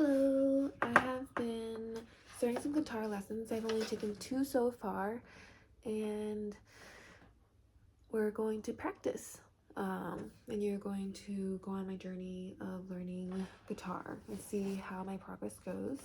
Hello, I have been starting some guitar lessons. I've only taken 2 so far, and we're going to practice. And you're going to go on my journey of learning guitar and see how my progress goes.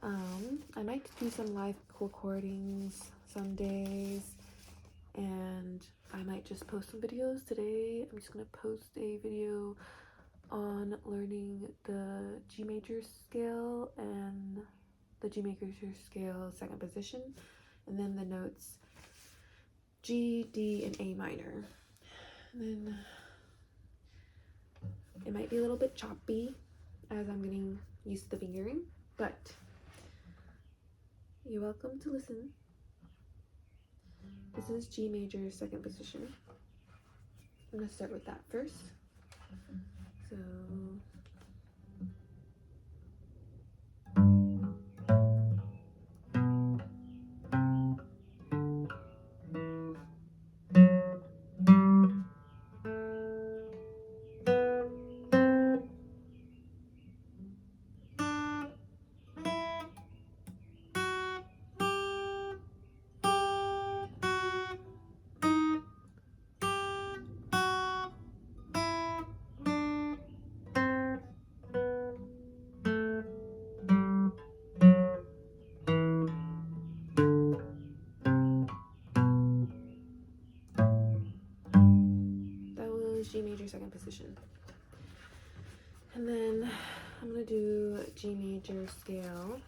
I might do some live recordings some days, and I might just post some videos. Today I'm just going to post a video on learning the G major scale and the G major scale second position, and then the notes G, D, and A minor. And then it might be a little bit choppy as I'm getting used to the fingering, but you're welcome to listen. This is G major second position. I'm going to start with that first. So that was G major second position. And then I'm going to do G major scale.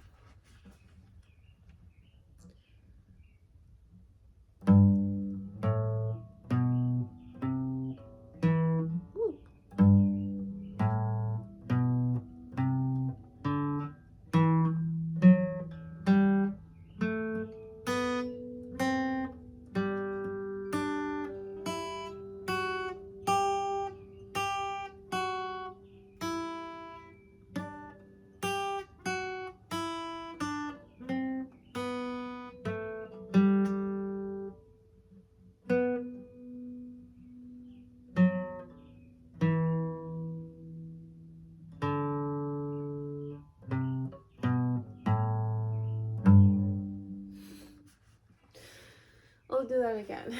Woo. I'll do that again.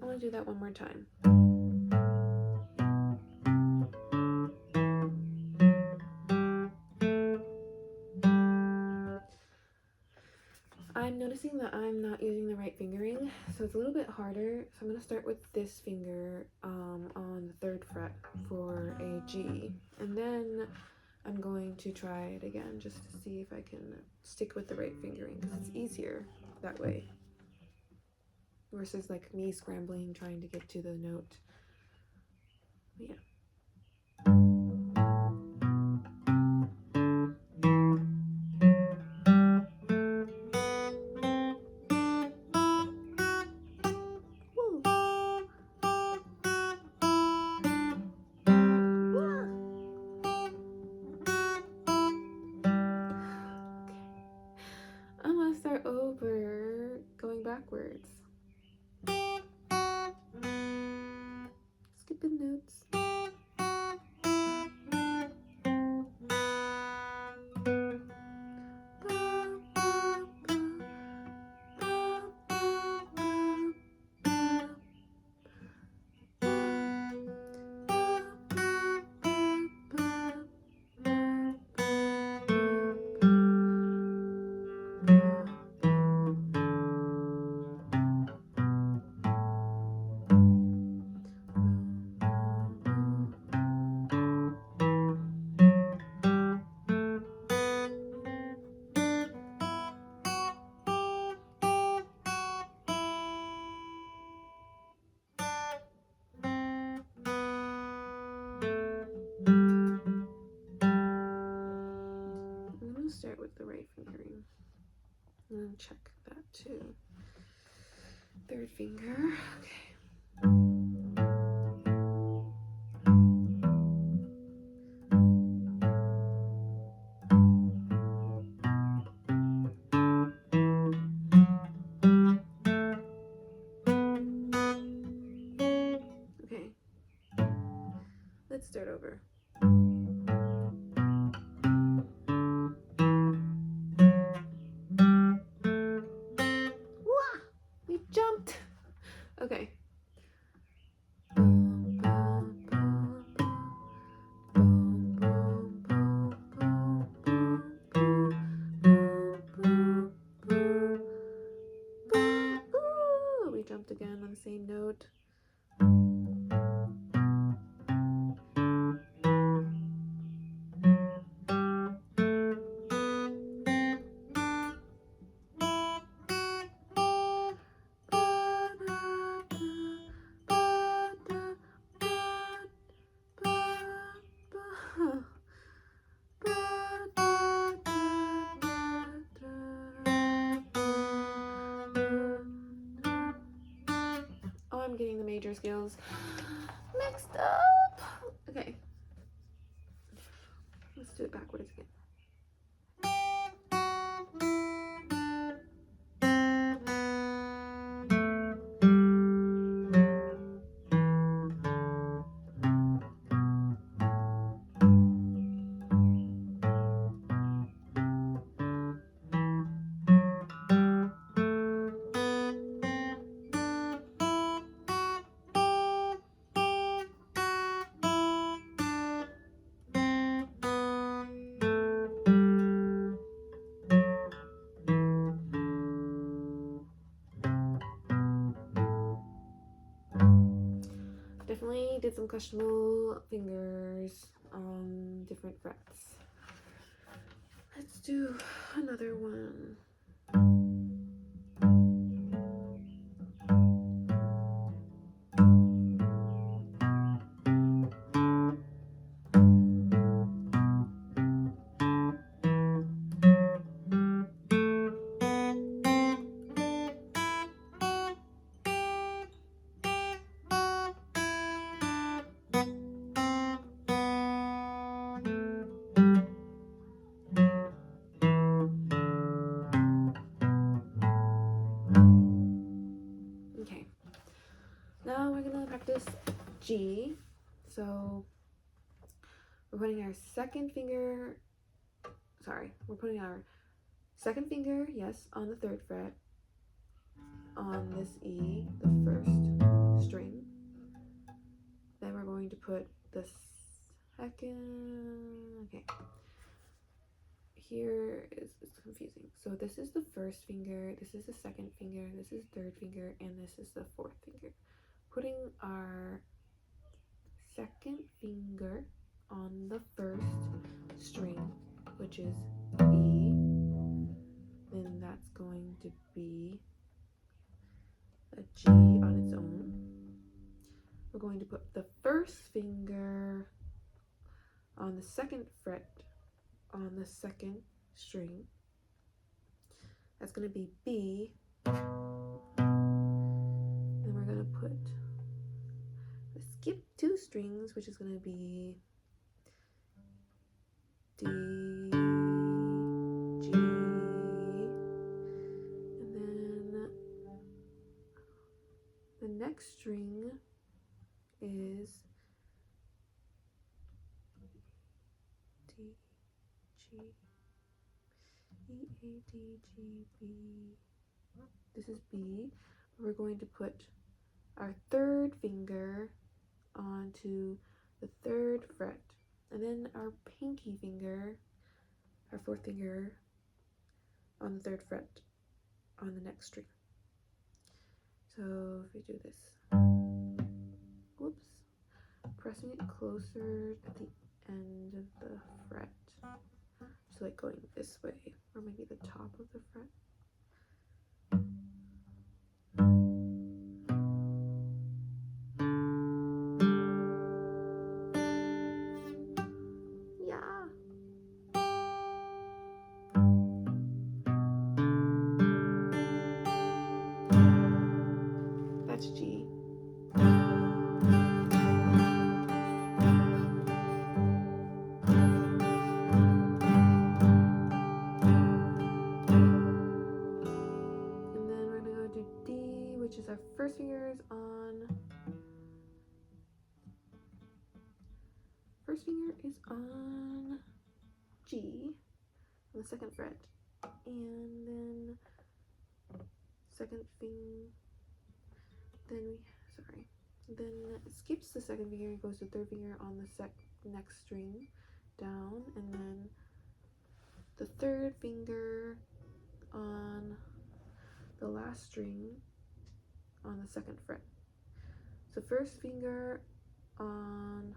I want to do that one more time. I'm noticing that I'm not using the right fingering, so it's a little bit harder. So I'm going to start with this finger on the 3rd fret for a G, and then I'm going to try it again just to see if I can stick with the right fingering, because it's easier that way versus like me scrambling trying to get to the note. But yeah. Woo. I'm gonna start over going backwards. Skipping notes. We'll start with the right fingering and check that too. Third finger. Okay. Okay. Let's start over. Wah! We jumped. Okay. Ooh, we jumped again on the same note. Oh, I'm getting the major scales mixed up. Okay. Let's do it backwards again. Definitely did some questionable fingers on different frets. Let's do another one. Okay. Now we're gonna practice G. So we're putting our second finger, we're putting our second finger, yes, on the third fret on this E, the first string. Then we're going to put the second, okay. Here is, it's confusing. So this is the first finger, this is the second finger, this is third finger, and this is the fourth finger. Putting our second finger on the first string, which is E, then that's going to be a G on its own. We're going to put the first finger on the second fret on the second string. That's going to be B. Then we're going to put, skip two strings, which is going to be D, G, and then the next string is D, G, E, A, D, G, B. This is B. We're going to put our third finger onto the third fret, and then our pinky finger, our fourth finger, on the third fret on the next string. So if we do this, whoops, pressing it closer at the end of the fret, so like going this way, or maybe the top of the fret. Yeah. first finger is on G on the second fret, and then second finger, then it skips the second finger and goes to third finger on the next string down, and then the third finger on the last string on the second fret. So first finger on,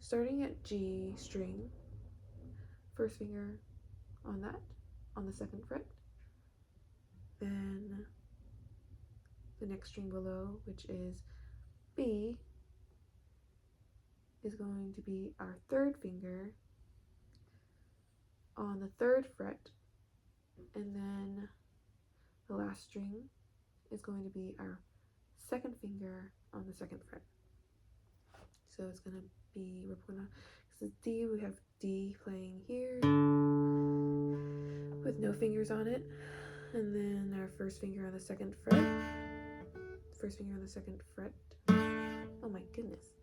starting at G string, first finger on that, on the second fret, then the next string below, which is B, is going to be our third finger on the third fret, and then the last string is going to be our second finger on the second fret. So it's going to be, we're going to, this is D, we have D playing here with no fingers on it, and then our first finger on the second fret, first finger on the second fret, oh my goodness,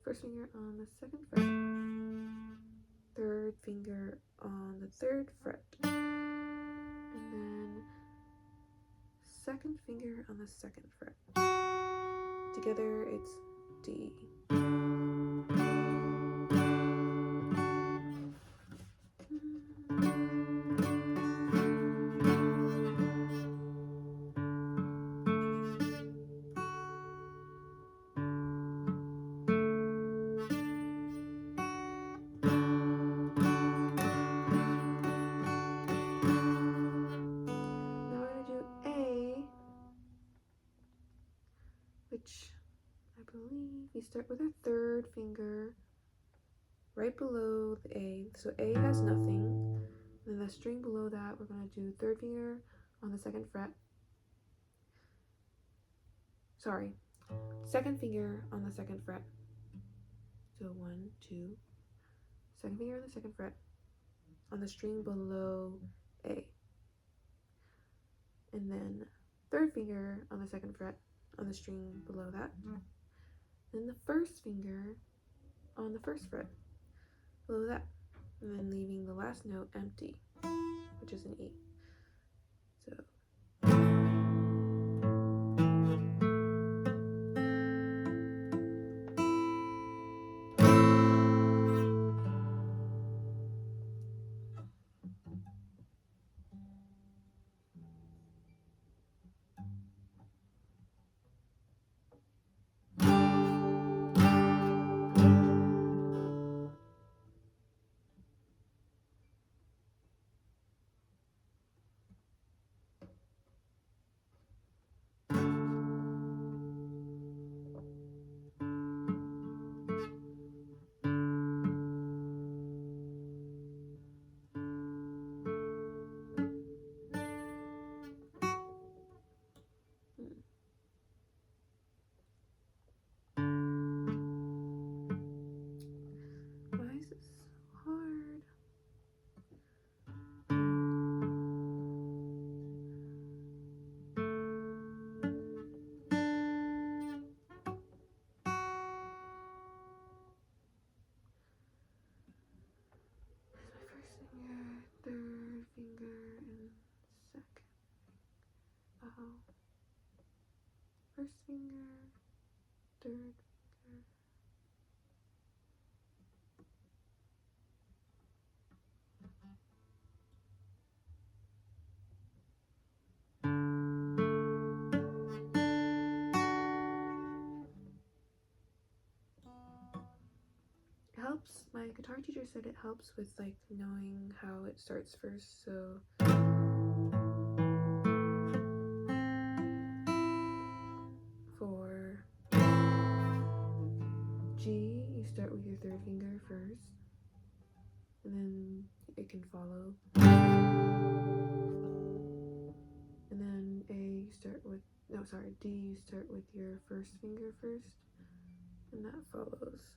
first finger on the second fret, third finger on the third fret, and then second finger on the second fret. Together it's D. Which I believe we start with our third finger right below the A. So A has nothing. And then the string below that, we're going to do third finger on the second fret. Sorry, second finger on the second fret. So 1, 2, second finger on the second fret on the string below A. And then third finger on the second fret on the string below that. Then the first finger on the first fret below that, and then leaving the last note empty, which is an E. So why is this so hard? There's my first finger, third finger, and second. Oh. First finger, third finger. It helps, my guitar teacher said it helps with like knowing how it starts first, so for G, you start with your third finger first, and then it can follow. And then A, you start with, no, sorry, D, you start with your first finger first, and that follows.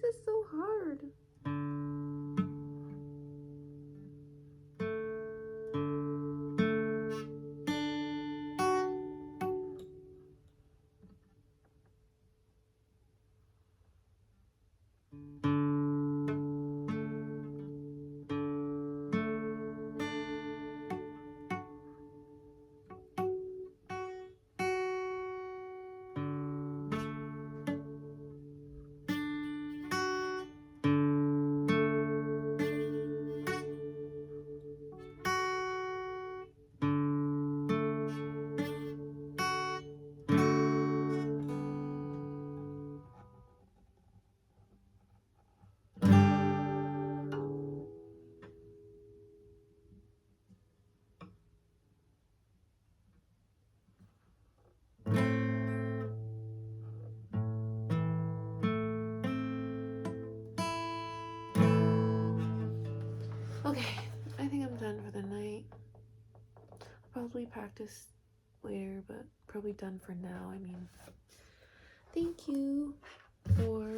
this so hard? Okay, I think I'm done for the night. I'll probably practice later, but probably done for now. I mean, thank you for